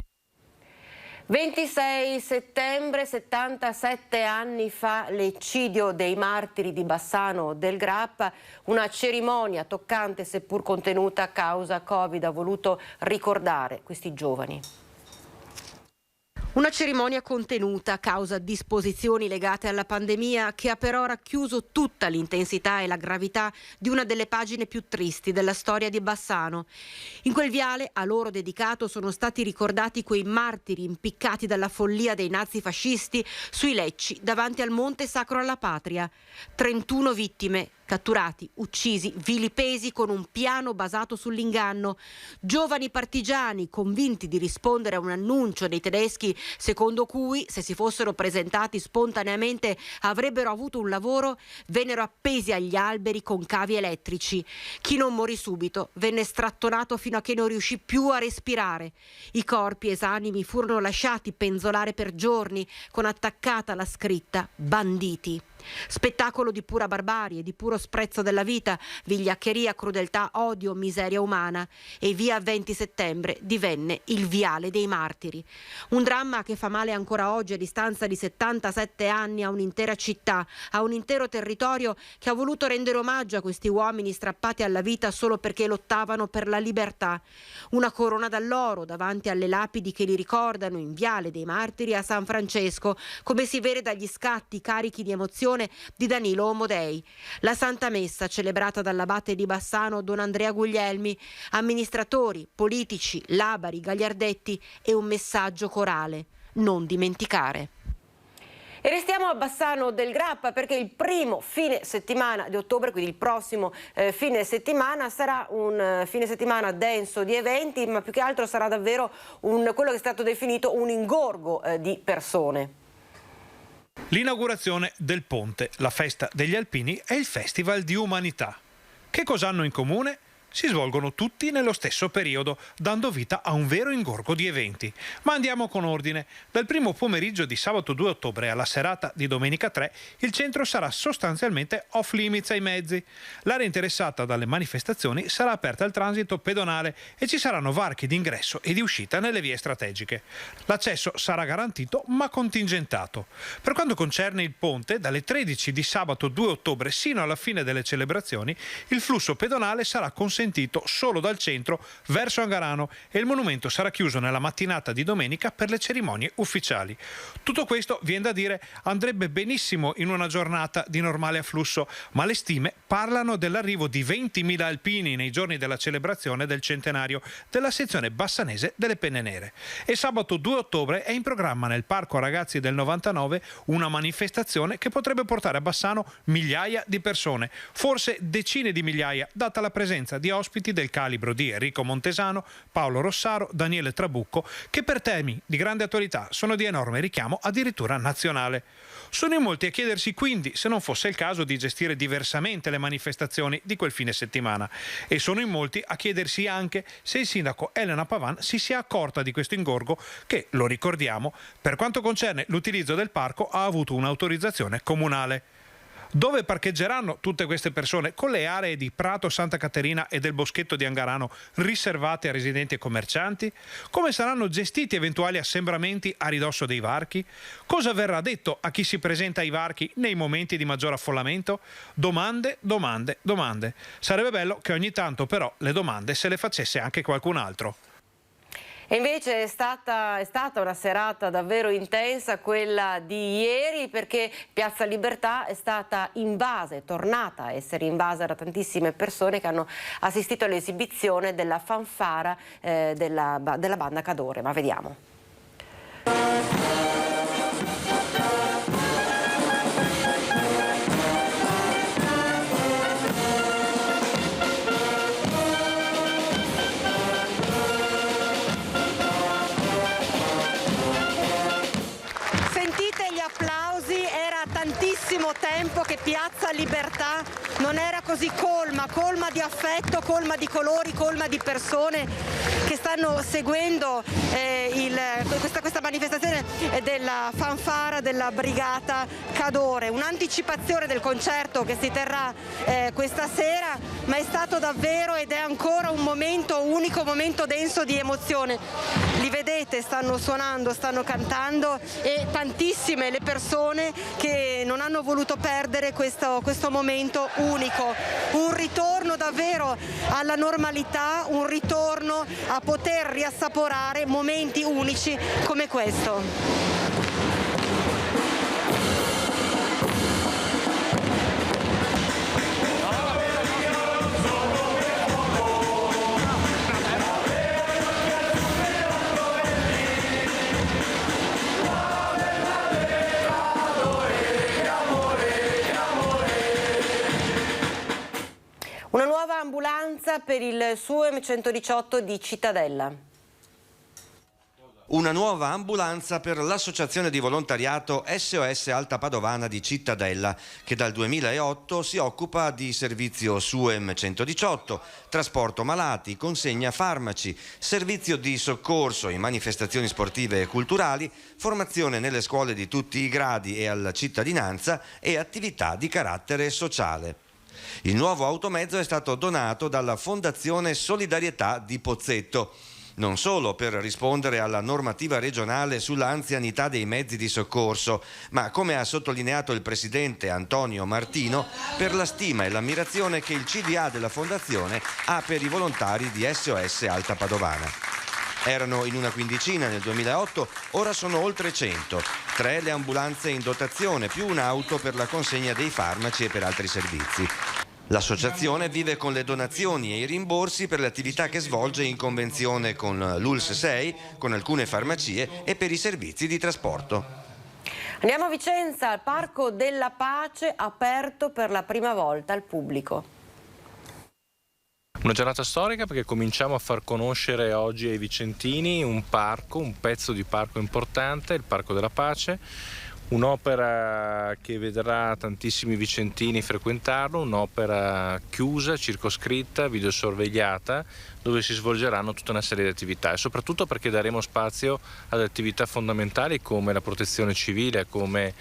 26 settembre, 77 anni fa, l'eccidio dei martiri di Bassano del Grappa, una cerimonia toccante seppur contenuta a causa Covid ha voluto ricordare questi giovani. Una cerimonia contenuta a causa disposizioni legate alla pandemia che ha però racchiuso tutta l'intensità e la gravità di una delle pagine più tristi della storia di Bassano. In quel viale a loro dedicato sono stati ricordati quei martiri impiccati dalla follia dei nazifascisti sui lecci davanti al Monte Sacro alla Patria. 31 vittime catturati, uccisi, vilipesi con un piano basato sull'inganno. Giovani partigiani convinti di rispondere a un annuncio dei tedeschi secondo cui, se si fossero presentati spontaneamente, avrebbero avuto un lavoro, vennero appesi agli alberi con cavi elettrici. Chi non morì subito venne strattonato fino a che non riuscì più a respirare. I corpi esanimi furono lasciati penzolare per giorni con attaccata la scritta «Banditi». Spettacolo di pura barbarie, di puro sprezzo della vita, vigliaccheria, crudeltà, odio, miseria umana. E via 20 settembre divenne il viale dei martiri. Un dramma che fa male ancora oggi a distanza di 77 anni a un'intera città, a un intero territorio che ha voluto rendere omaggio a questi uomini strappati alla vita solo perché lottavano per la libertà. Una corona d'alloro davanti alle lapidi che li ricordano in viale dei martiri a San Francesco, come si vede dagli scatti carichi di emozione di Danilo Omodei. La Santa Messa celebrata dall'abate di Bassano Don Andrea Guglielmi, amministratori, politici, labari, gagliardetti e un messaggio corale: non dimenticare. E restiamo a Bassano del Grappa perché il primo fine settimana di ottobre, quindi il prossimo fine settimana, sarà un fine settimana denso di eventi, ma più che altro sarà davvero quello che è stato definito un ingorgo di persone. L'inaugurazione del ponte, la festa degli alpini e il Festival di Umanità. Che cosa hanno in comune? Si svolgono tutti nello stesso periodo, dando vita a un vero ingorgo di eventi. Ma andiamo con ordine. Dal primo pomeriggio di sabato 2 ottobre alla serata di domenica 3, il centro sarà sostanzialmente off limits ai mezzi. L'area interessata dalle manifestazioni sarà aperta al transito pedonale e ci saranno varchi di ingresso e di uscita nelle vie strategiche. L'accesso sarà garantito ma contingentato. Per quanto concerne il ponte, dalle 13 di sabato 2 ottobre sino alla fine delle celebrazioni, il flusso pedonale sarà consentito solo dal centro verso Angarano e il monumento sarà chiuso nella mattinata di domenica per le cerimonie ufficiali. Tutto questo, viene da dire, andrebbe benissimo in una giornata di normale afflusso, ma le stime parlano dell'arrivo di 20.000 alpini nei giorni della celebrazione del centenario della sezione bassanese delle Penne Nere. E sabato 2 ottobre è in programma nel Parco Ragazzi del 99 una manifestazione che potrebbe portare a Bassano migliaia di persone, forse decine di migliaia, data la presenza di ospiti del calibro di Enrico Montesano, Paolo Rossaro, Daniele Trabucco, che per temi di grande attualità sono di enorme richiamo addirittura nazionale. Sono in molti a chiedersi quindi se non fosse il caso di gestire diversamente le manifestazioni di quel fine settimana e sono in molti a chiedersi anche se il sindaco Elena Pavan si sia accorta di questo ingorgo che, lo ricordiamo, per quanto concerne l'utilizzo del parco ha avuto un'autorizzazione comunale. Dove parcheggeranno tutte queste persone con le aree di Prato Santa Caterina e del Boschetto di Angarano riservate a residenti e commercianti? Come saranno gestiti eventuali assembramenti a ridosso dei varchi? Cosa verrà detto a chi si presenta ai varchi nei momenti di maggior affollamento? Domande, domande, domande. Sarebbe bello che ogni tanto però le domande se le facesse anche qualcun altro. E invece è stata una serata davvero intensa quella di ieri, perché Piazza Libertà è stata invasa, è tornata a essere invasa da tantissime persone che hanno assistito all'esibizione della fanfara della banda Cadore. Ma vediamo. Tantissimo tempo che Piazza Libertà non era così colma di affetto, colma di colori, colma di persone che stanno seguendo questa manifestazione della fanfara della Brigata Cadore, un'anticipazione del concerto che si terrà questa sera, ma è stato davvero ed è ancora un momento unico, un momento denso di emozione. Li vedete, stanno suonando, stanno cantando, e tantissime le persone che non hanno voluto perdere questo momento unico, un ritorno davvero alla normalità, un ritorno a poter riassaporare momenti unici come questo. Una nuova ambulanza per il SUEM 118 di Cittadella. Una nuova ambulanza per l'associazione di volontariato SOS Alta Padovana di Cittadella, che dal 2008 si occupa di servizio SUEM 118, trasporto malati, consegna farmaci, servizio di soccorso in manifestazioni sportive e culturali, formazione nelle scuole di tutti i gradi e alla cittadinanza e attività di carattere sociale. Il nuovo automezzo è stato donato dalla Fondazione Solidarietà di Pozzetto, non solo per rispondere alla normativa regionale sulla anzianità dei mezzi di soccorso, ma, come ha sottolineato il presidente Antonio Martino, per la stima e l'ammirazione che il CDA della Fondazione ha per i volontari di SOS Alta Padovana. Erano in una quindicina nel 2008, ora sono oltre 100, 3 le ambulanze in dotazione, più un'auto per la consegna dei farmaci e per altri servizi. L'associazione vive con le donazioni e i rimborsi per le attività che svolge in convenzione con l'ULSS 6, con alcune farmacie e per i servizi di trasporto. Andiamo a Vicenza, al Parco della Pace, aperto per la prima volta al pubblico. Una giornata storica perché cominciamo a far conoscere oggi ai vicentini un parco, un pezzo di parco importante, il Parco della Pace, un'opera che vedrà tantissimi vicentini frequentarlo, un'opera chiusa, circoscritta, videosorvegliata, dove si svolgeranno tutta una serie di attività, e soprattutto perché daremo spazio ad attività fondamentali come la protezione civile, come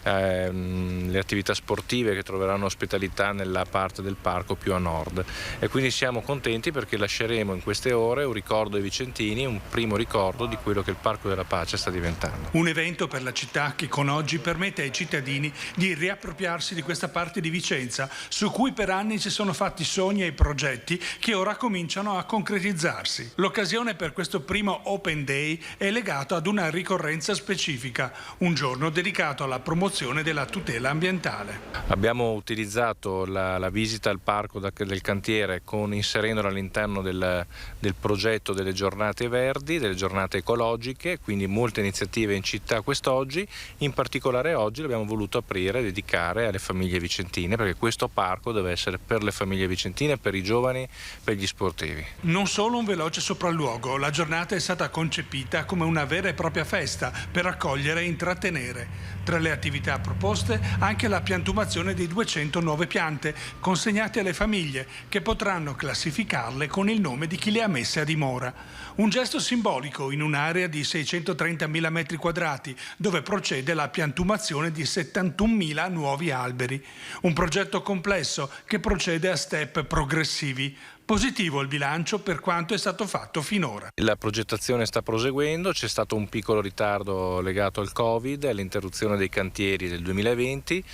le attività sportive che troveranno ospitalità nella parte del parco più a nord. E quindi siamo contenti perché lasceremo in queste ore un ricordo ai vicentini, un primo ricordo di quello che il Parco della Pace sta diventando. Un evento per la città che con oggi permette ai cittadini di riappropriarsi di questa parte di Vicenza su cui per anni si sono fatti sogni e progetti che ora cominciano a concretizzarsi. L'occasione per questo primo Open Day è legato ad una ricorrenza specifica, un giorno dedicato alla promozione della tutela ambientale. Abbiamo utilizzato la visita al parco del cantiere inserendola all'interno del progetto delle giornate verdi, delle giornate ecologiche, quindi molte iniziative in città quest'oggi. In particolare oggi l'abbiamo voluto aprire e dedicare alle famiglie vicentine, perché questo parco deve essere per le famiglie vicentine, per i giovani, per gli sportivi. Non solo un veloce sopralluogo, la giornata è stata concepita come una vera e propria festa per accogliere e intrattenere. Tra le attività proposte anche la piantumazione di 200 nuove piante consegnate alle famiglie, che potranno classificarle con il nome di chi le ha messe a dimora. Un gesto simbolico in un'area di 630.000 metri quadrati, dove procede la piantumazione di 71.000 nuovi alberi. Un progetto complesso che procede a step progressivi. Positivo il bilancio per quanto è stato fatto finora. La progettazione sta proseguendo, c'è stato un piccolo ritardo legato al Covid e all'interruzione dei cantieri del 2020.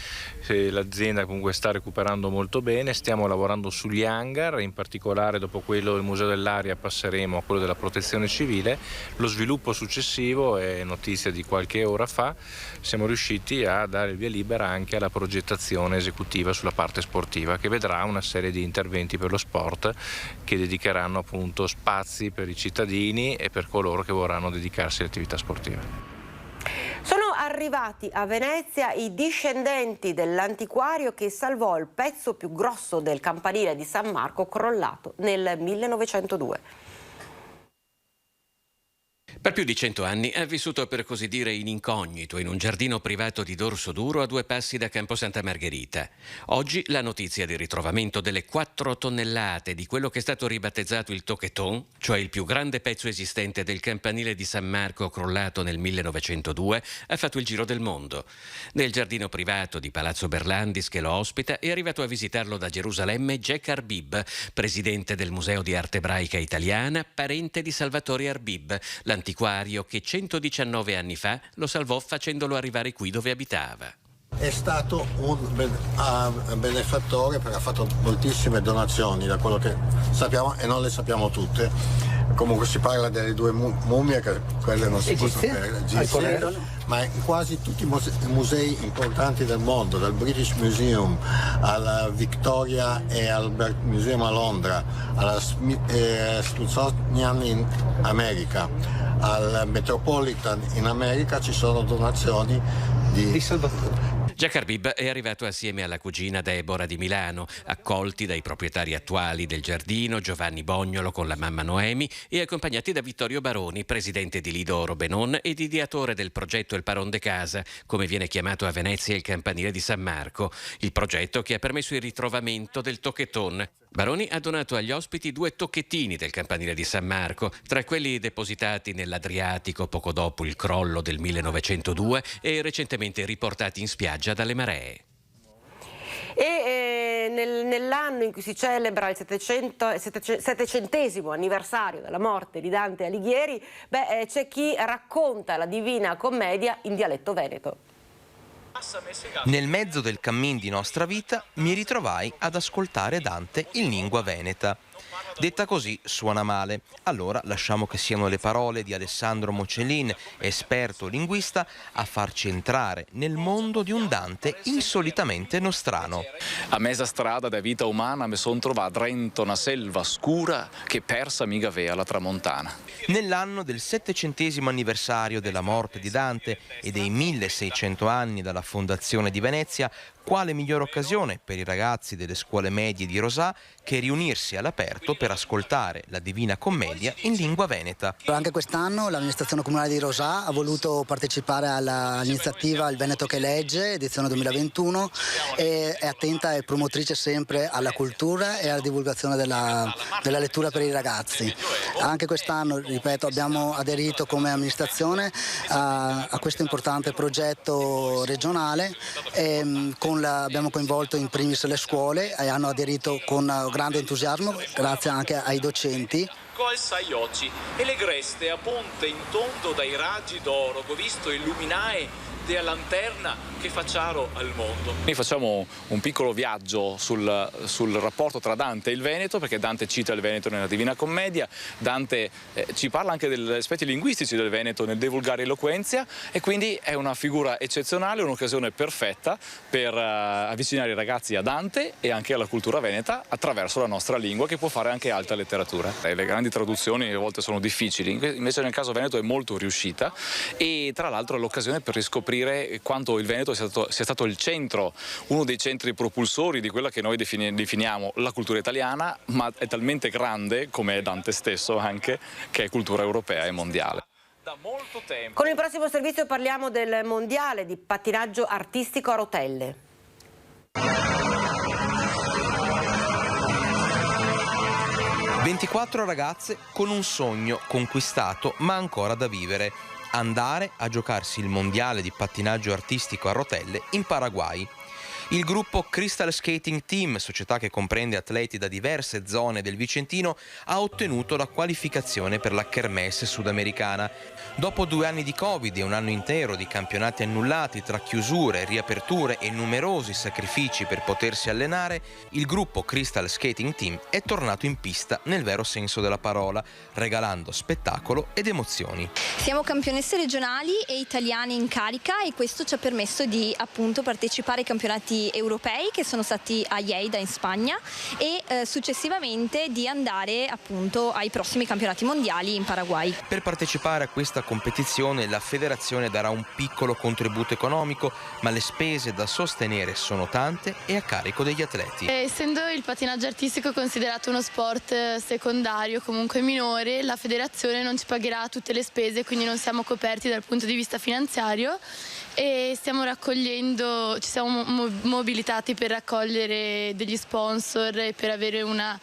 L'azienda comunque sta recuperando molto bene, stiamo lavorando sugli hangar, in particolare dopo quello del Museo dell'Aria passeremo a quello della Protezione Civile. Lo sviluppo successivo, è notizia di qualche ora fa, siamo riusciti a dare il via libera anche alla progettazione esecutiva sulla parte sportiva, che vedrà una serie di interventi per lo sport che dedicheranno appunto spazi per i cittadini e per coloro che vorranno dedicarsi alle attività sportive. Sono arrivati a Venezia i discendenti dell'antiquario che salvò il pezzo più grosso del campanile di San Marco crollato nel 1902. Per più di 100 anni ha vissuto, per così dire, in incognito in un giardino privato di Dorsoduro a 2 passi da Campo Santa Margherita. Oggi la notizia del ritrovamento delle 4 tonnellate di quello che è stato ribattezzato il Toqueton, cioè il più grande pezzo esistente del campanile di San Marco crollato nel 1902, ha fatto il giro del mondo. Nel giardino privato di Palazzo Berlandis, che lo ospita, è arrivato a visitarlo da Gerusalemme Jack Arbib, presidente del Museo di Arte Ebraica Italiana, parente di Salvatore Arbib, l'antiquario che 119 anni fa lo salvò facendolo arrivare qui dove abitava. È stato un benefattore perché ha fatto moltissime donazioni, da quello che sappiamo, e non le sappiamo tutte. Comunque si parla delle 2 mummie, che quelle non si possono perdere, ma in quasi tutti i musei importanti del mondo, dal British Museum al Victoria e Albert Museum a Londra, alla Smithsonian in America, al Metropolitan in America, ci sono donazioni di Salvatore. Jack Arbib è arrivato assieme alla cugina Deborah di Milano, accolti dai proprietari attuali del giardino, Giovanni Bognolo con la mamma Noemi, e accompagnati da Vittorio Baroni, presidente di Lido Oro Benon ed ideatore del progetto El Paron de Casa, come viene chiamato a Venezia il campanile di San Marco, il progetto che ha permesso il ritrovamento del Toqueton. Baroni ha donato agli ospiti 2 tocchettini del campanile di San Marco, tra quelli depositati nell'Adriatico poco dopo il crollo del 1902 e recentemente riportati in spiaggia dalle maree. E nell'anno in cui si celebra il 700° anniversario della morte di Dante Alighieri, c'è chi racconta la Divina Commedia in dialetto veneto. Nel mezzo del cammin di nostra vita mi ritrovai ad ascoltare Dante in lingua veneta. Detta così suona male, allora lasciamo che siano le parole di Alessandro Mocellin, esperto linguista, a farci entrare nel mondo di un Dante insolitamente nostrano. A mezza strada da vita umana mi son trovato dentro una selva scura che persa mi gavea la tramontana. Nell'anno del 700° anniversario della morte di Dante e dei 1600 anni dalla fondazione di Venezia, quale migliore occasione per i ragazzi delle scuole medie di Rosà che riunirsi all'aperto per ascoltare la Divina Commedia in lingua veneta. Anche quest'anno l'amministrazione comunale di Rosà ha voluto partecipare all'iniziativa Il Veneto che legge, edizione 2021, e è attenta e promotrice sempre alla cultura e alla divulgazione della lettura per i ragazzi. Anche quest'anno, ripeto, abbiamo aderito come amministrazione a questo importante progetto regionale e abbiamo coinvolto in primis le scuole e hanno aderito con grande entusiasmo, grazie anche ai docenti. Al sai oggi e le greste a ponte in tondo dai raggi d'oro che ho visto illuminare della lanterna che facciaro al mondo. Noi facciamo un piccolo viaggio sul rapporto tra Dante e il Veneto, perché Dante cita il Veneto nella Divina Commedia, Dante ci parla anche degli aspetti linguistici del Veneto nel divulgare eloquenzia, e quindi è una figura eccezionale, un'occasione perfetta per avvicinare i ragazzi a Dante e anche alla cultura veneta attraverso la nostra lingua, che può fare anche alta letteratura. Le grandi traduzioni a volte sono difficili, invece nel caso Veneto è molto riuscita, e tra l'altro è l'occasione per riscoprire quanto il Veneto sia stato il centro, uno dei centri propulsori di quella che noi definiamo la cultura italiana, ma è talmente grande, come è Dante stesso anche, che è cultura europea e mondiale. Con il prossimo servizio parliamo del mondiale di pattinaggio artistico a rotelle. 24 ragazze con un sogno conquistato ma ancora da vivere: andare a giocarsi il mondiale di pattinaggio artistico a rotelle in Paraguay. Il gruppo Crystal Skating Team, società che comprende atleti da diverse zone del Vicentino, ha ottenuto la qualificazione per la Kermesse sudamericana. Dopo 2 anni di Covid e un anno intero di campionati annullati tra chiusure, riaperture e numerosi sacrifici per potersi allenare, il gruppo Crystal Skating Team è tornato in pista nel vero senso della parola, regalando spettacolo ed emozioni. Siamo campionesse regionali e italiane in carica e questo ci ha permesso di appunto partecipare ai campionati europei che sono stati a Lleida in Spagna e successivamente di andare appunto ai prossimi campionati mondiali in Paraguay. Per partecipare a questa competizione la federazione darà un piccolo contributo economico, ma le spese da sostenere sono tante e a carico degli atleti. Essendo il pattinaggio artistico considerato uno sport secondario, comunque minore, la federazione non ci pagherà tutte le spese, quindi non siamo coperti dal punto di vista finanziario e stiamo raccogliendo, ci siamo mobilitati per raccogliere degli sponsor e per avere una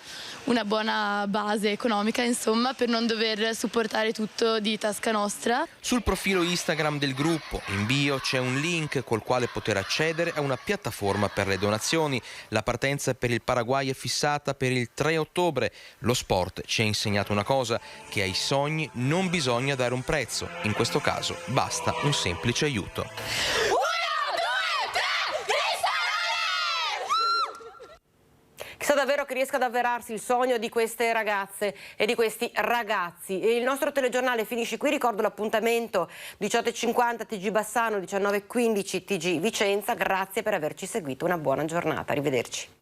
buona base economica, insomma, per non dover supportare tutto di tasca nostra. Sul profilo Instagram del gruppo, in bio, c'è un link col quale poter accedere a una piattaforma per le donazioni. La partenza per il Paraguay è fissata per il 3 ottobre. Lo sport ci ha insegnato una cosa, che ai sogni non bisogna dare un prezzo. In questo caso basta un semplice aiuto. Chissà davvero che riesca ad avverarsi il sogno di queste ragazze e di questi ragazzi. E il nostro telegiornale finisce qui, ricordo l'appuntamento 18:50 TG Bassano, 19:15 TG Vicenza. Grazie per averci seguito, una buona giornata, arrivederci.